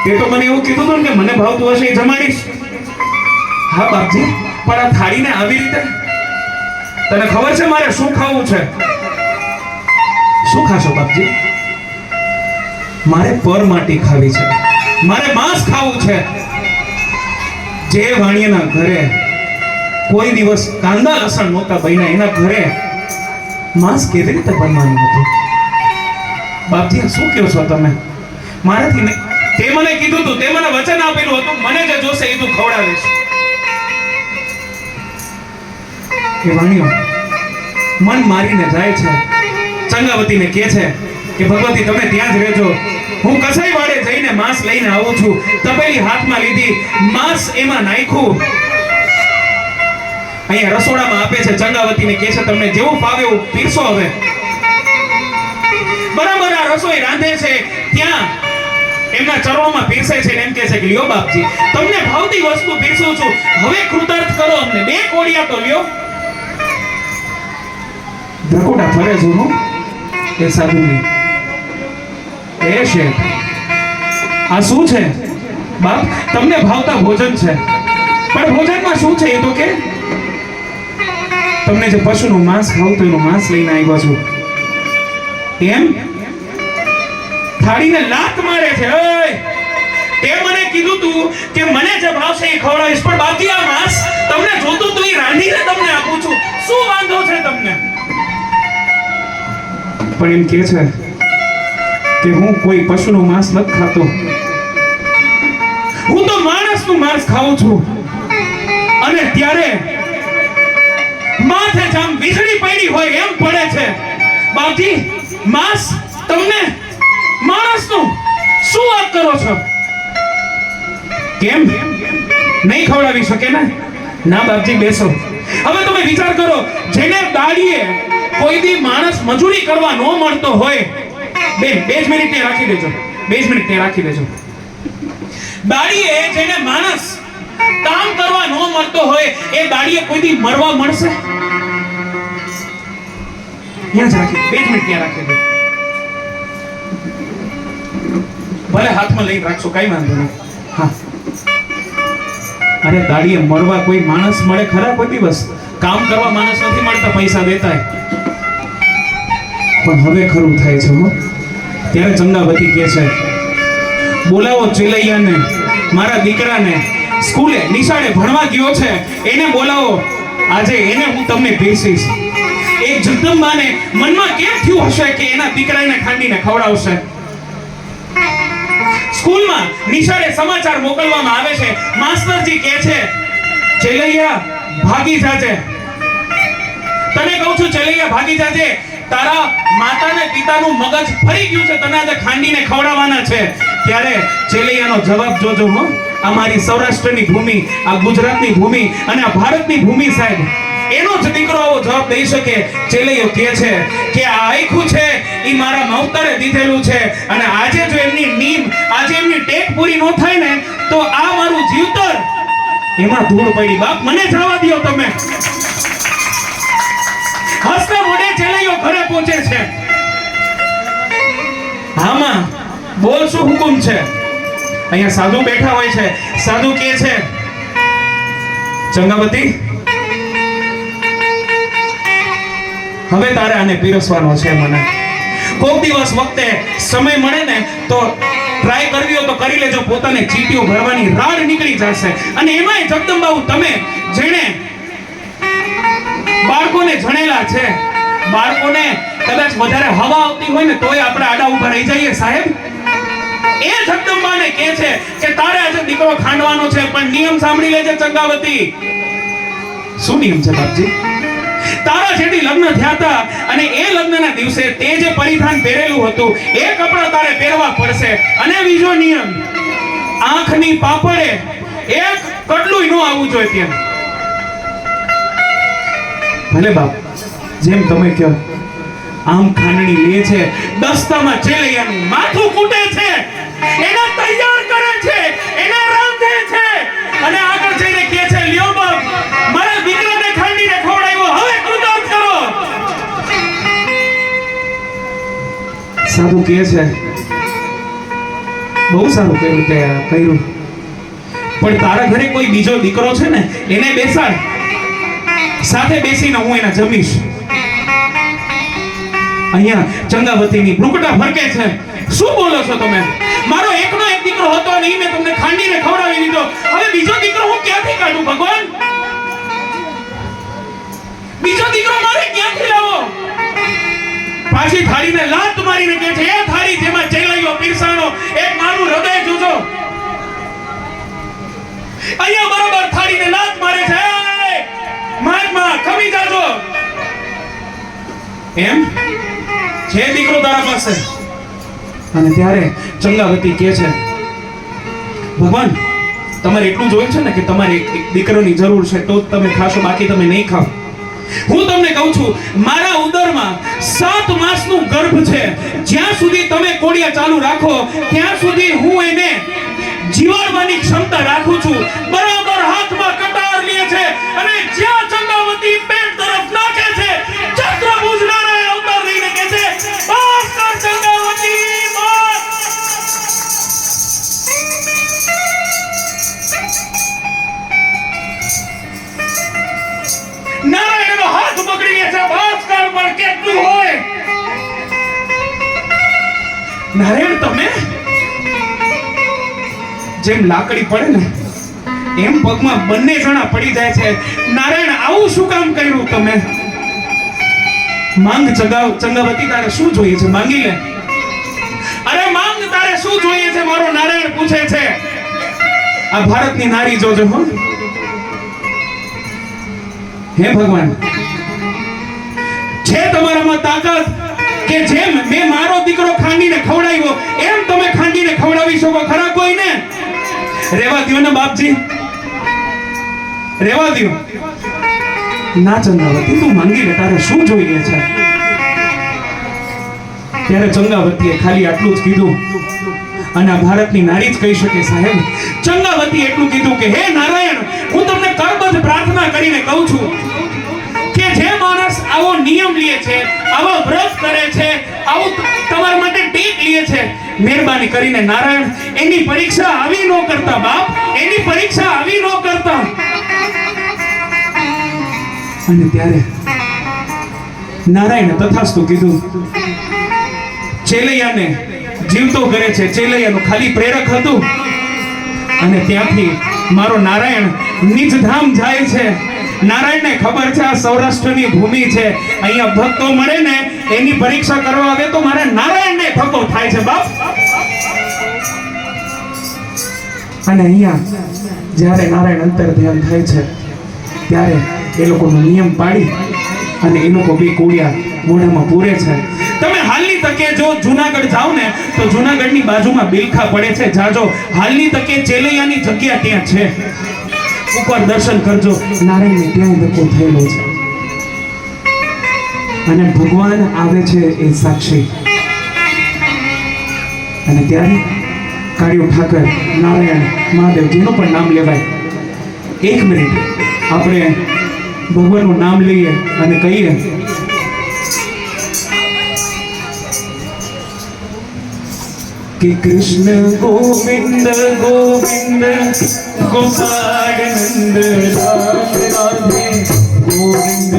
તે તો મને એવું કીધું હતું ને કે મને ભાવતું હશે એ જમાડીશ. હા બાપજી, પણ આ થાળીને આવી રીતે તને ખબર છે મારે શું ખાવું છે? શું ખાશો બાપજી? મારે પર માટી ખાવી છે, મારે માંસ ખાવું છે. જે વાણિયાના ઘરે કોઈ દિવસ કાંદા લસણ નહોતા બન્યા, એના ઘરે માંસ કેવી રીતે બનવાનું હતું? બાપજી શું કહો છો તમે? મારાથી નહીં. તે મને કીધું હતું, તે મને વચન આપેલું હતું, મને જે જોશે એ તું ખવડાવીશ. એ વાણિયો મન મારીને જાય છે, ચંગાવતીને કહે છે કે ભગવતી તમે ત્યાં જ રહેજો, હું કસાઈ વાડે જઈને માંસ લઈને આવું છું. તપેલી હાથમાં લીધી, માંસ એમાં નાખ્યું, અહીંયા રસોડામાં આપે છે. ચંગાવતીને કહે છે તમને જેવું ફાવે એવું પીરસો. હવે બરાબર આ રસોઈ રાંધે છે ત્યાં એમના ચરણોમાં પીરસે છે, એમ કહે છે કે લ્યો બાપજી, તમને ભાવતી વસ્તુ પીરસું છું, હવે કૃતાર્થ કરો અમને, 2 કોડિયા તો લ્યો. ધકોડા ફરે છે હું એ સાધુની. એ શેઠ, આ શું છે? બાપ તમને ભાવતા ભોજન છે, પણ ભોજનમાં શું છે એ તો કે? તમને જે પશુનું માંસ ખાવું તો એનું માંસ લઈને આવ્યો છું. એમ થાળીને લાત મારે છે. ઓય, તે મને કીધું તું કે મને જે ભાવશે એ ખવડાવીશ, પણ બાકી આ માંસ તમને જોતું તું એ રાંધીને તમને આપું છું. શું વાંધો છે તમને? પણ એમ કહે છે કે હું કોઈ પશુનું માંસ નથી ખાતો, હું તો માણસનું માંસ ખાઉં છું. અને ત્યારે માથે જામ વીજળી પડી હોય એમ પડે છે. બાપજી, માંસ તમને માણસનું શું વાત કરો છો? કેમ નહીં ખવડાવી શકે ને? ના બાપજી બેસો. હવે તમે વિચાર કરો, જેને દાડીએ કોઈ દી માણસ મજૂરી કરવા ન મળતો હોય, બે જ મિનિટ ને રાખી દેજો, 2 જ મિનિટ ને રાખી દેજો. દાડીએ જેને માણસ કામ કરવા ન મળતો હોય, એ દાડીએ કોઈ દી મરવા મળશે? ત્યાં જ રાખી, 2 જ મિનિટ ત્યાં રાખી દો. ભલે હાથમાં લઈને રાખશો, કઈ વાંધો નહીં. હા, અરે દાડીએ મરવા કોઈ માણસ મળે ખરા? કોઈ દિવસ કામ કરવા માણસ નથી મળતા, પૈસા દેતા. પણ હવે ખરું થાય છે હો. ત્યારે ચંગાવતી કહે છે બોલાવો ચેલૈયાને, મારા દીકરાને સ્કૂલે નિશાળે ભણવા ગયો છે, એને બોલાવો, આજે એને હું તમને પીરસીશ. એ જગદંબાને મનમાં કેમ થયું હશે કે એના દીકરાને ખાંડીને ખવડાવશે? સ્કૂલમાં નિશાળે સમાચાર મોકલવામાં આવે છે. માસ્ટરજી કહે છે ચેલૈયા ભાગી જાજે. તને કહું છું ચેલૈયા ભાગી જાજે, તારા માતા ને પિતાનું મગજ ફરી ગયું છે, તને આજે ખાંડીને ખવડાવવાના છે. ત્યારે ચેલૈયાનો જવાબ જોજો હો. અમારી સૌરાષ્ટ્રની ભૂમિ, આ ગુજરાતની ભૂમિ અને આ ભારતની ભૂમિ સાહેબ, એનો જ દીકરો આવો જવાબ દઈ શકે. ચેલૈયો કહે છે કે આ આખું છે એ મારા માવતરે દીધેલું છે, અને આજે જો એમની નીમ, આજે એમની ટેક પૂરી ન થાય ને તો આ મારું જીવતર એમાં ધૂળ પડી. બાપ મને જવા દો તમે. હસતા મોઢે ચેલૈયો ઘરે પહોંચે છે. હામાં બોલ શું હુકુમ છે? અહીંયા સાધુ બેઠા હોય છે. સાધુ કહે છે ચંગાવતી, હવે તારે આને પીરસવાનો છે. મને કોક દિવસ વખતે સમય મળે ને તો ટ્રાય કરવી હોય તો કરી લેજો. પોતાને ચીટીઓ ભરવાની રાડ નીકળી જશે. અને એમાંય જગદંબાઉ તમે જેણે બાળકોને જણેલા છે, બાળકોને કદાચ વધારે હવા આવતી હોય ને તોય આપણે આડા ઊભા રહી જઈએ સાહેબ. એ જગદંબાને કહે છે કે તારે આજે દીકરો ખાંડવાનો છે, પણ નિયમ સાંભળી લેજે ચંગાવતી. શું નિયમ છે બાપજી? તારા જેથી લગ્ન થયા હતા અને એ લગ્નના દિવસે તે જે પરિધાન પહેરેલું હતું એ કપડાં તારે પહેરવા પડશે. અને બીજો નિયમ, આંખની પાપડે એક કટલું ન આવવું જોઈએ ત્યાં. ભલે બાપ, જેમ તમે કહો. આમ ખાંડણી લે છે, દસ્તામાં ચેલૈયાનું માથું કૂટે છે, એને તૈયાર કરે છે, એને રાંધે છે, અને આગળ જઈને કહે છે લ્યો બાપ, મારા દીકરાને ખાંડીને ખવડાવ્યો, હવે કૃતાર્થ કરો. સાધુ કહે છે બહુ સારું કર્યું તે કર્યું, પણ તારા ઘરે કોઈ બીજો દીકરો છે ને, એને બેસાડ, સાથે બેસીને હું એને જમીશ. અહીંયા ચંગાવતીની ભ્રુકટા ફરકે છે. શું બોલો છો તમે? મારો એકનો એક દીકરો હતો નહીં, મેં તમને ખાંડીને ખવડાવી દીધો, હવે બીજો દીકરો હું ક્યાંથી કાઢું ભગવાન? બીજો દીકરો મારે ક્યાંથી લાવો? પાછી થાળીને લાત મારીને કહે છે, એ થાળી જેમાં ચેલૈયો પીરસાણો, એક મારું હૃદય જોજો. અહીંયા બરોબર થાળીને લાત મારે છે, માં ખમી જાજો. એમ છે દીકરો તારા પાસે? અને ત્યારે ચંગાવતી કહે છે, ભગવાન તમારે એટલું જોયું છે ને કે તમારે એક દીકરાની જરૂર છે તો જ તમે ખાશો, બાકી તમે નહીં ખાઓ. હું તમને કહું છું, મારા ઉદરમાં 7 માસનું ગર્ભ છે, જ્યાં સુધી તમે કોડિયા ચાલુ રાખો ત્યાં સુધી હું એને જીવાડવાની ક્ષમતા રાખું છું. બરાબર હાથમાં કટાર લે છે અને જ્યાં ચંગાવતી પેટ તરફ નાખે છે, ચક્રભુજ નારાયણ અવતાર લઈને કહે છે, બસ કર ચંગાવતી, બસ. નારાયણનો હાથ પકડી લે છે, બસ કર, પણ કેટલું હોય? નારાયણ તમે જેમ લાકડી પડે ને એમ પગમાં બંને જણા પડી જાય છે. નારાયણ આવું શું કામ કર્યું તમે? માંગ ચંગાવતી, તારે શું જોઈએ છે? માંગી લે. અરે માંગ, તારે શું જોઈએ છે? મારો નારાયણ પૂછે છે. આ ભારતની નારી જોજો હો. હે ભગવાન, છે તમારામાં તાકાત કે જેમ મેં મારો દીકરો ખાંડીને ખવડાવ્યો એમ તમે ખાંડીને ખવડાવી શકો ખરા કોઈને? રેવા દ્યો ને બાપજી, રેવા દ્યો. ના ચંગાવતી, તું માંગી લે, તારે શું જોઈએ છે? ત્યારે ચંગાવતીએ ખાલી આટલું જ કીધું, અને આ ભારતની નારી જ કહી શકે સાહેબ. ચંગાવતી એટલું કીધું કે હે નારાયણ, હું તમને કરબદ્ધ પ્રાર્થના કરીને કહું છું કે જે માણસ આવો નિયમ લે છે, આવો વ્રત કરે છે, આવું તમારા માટે ટેક લે છે, મહેરબાની કરીને નારાયણ એની પરીક્ષા આવી ન કરતા બાપ, એની પરીક્ષા આવી ન કરતા. અને ત્યારે નારાયણે તથાસ્તુ કીધું. ચેલૈયાને જીવતો કરે છે, ચેલૈયાનું ખાલી પ્રેરક હતું. અને ત્યાંથી મારો નારાયણ નિજધામ જાય છે. નારાયણને ખબર છે આ સૌરાષ્ટ્રની ભૂમિ છે, અહીંયા ભક્તો મળે ને એની પરીક્ષા કરવા આવે તો મારે નારાયણને ધક્કો થાય છે બાપ. અને અહીંયા જ્યારે નારાયણ અંતર ધ્યાન થાય છે ત્યારે એ લોકોનો નિયમ પાડી અને એ લોકો બે કોડિયા મોઢામાં પૂરે છે. તમે હાલની તકે જો જૂનાગઢ જાઓ ને તો જૂનાગઢની બાજુમાં બિલખા પડે છે, જાજો. હાલની તકે ચેલૈયાની જગ્યા ત્યાં છે, ઉપર દર્શન કરજો. નારાયણને ત્યાં ધક્કો થયેલો છે અને ભગવાન આવે છે એ સાક્ષી. અને ત્યારે કાળિયો ઠાકર, નારાયણ, મહાદેવ, જેનું પણ નામ લેવાય, 1 મિનિટ આપણે ભગવાનનું નામ લઈએ અને કહીએ कि कृष्ण गोविंद गोविंद गोपाल नंद राधे राधे गोविंद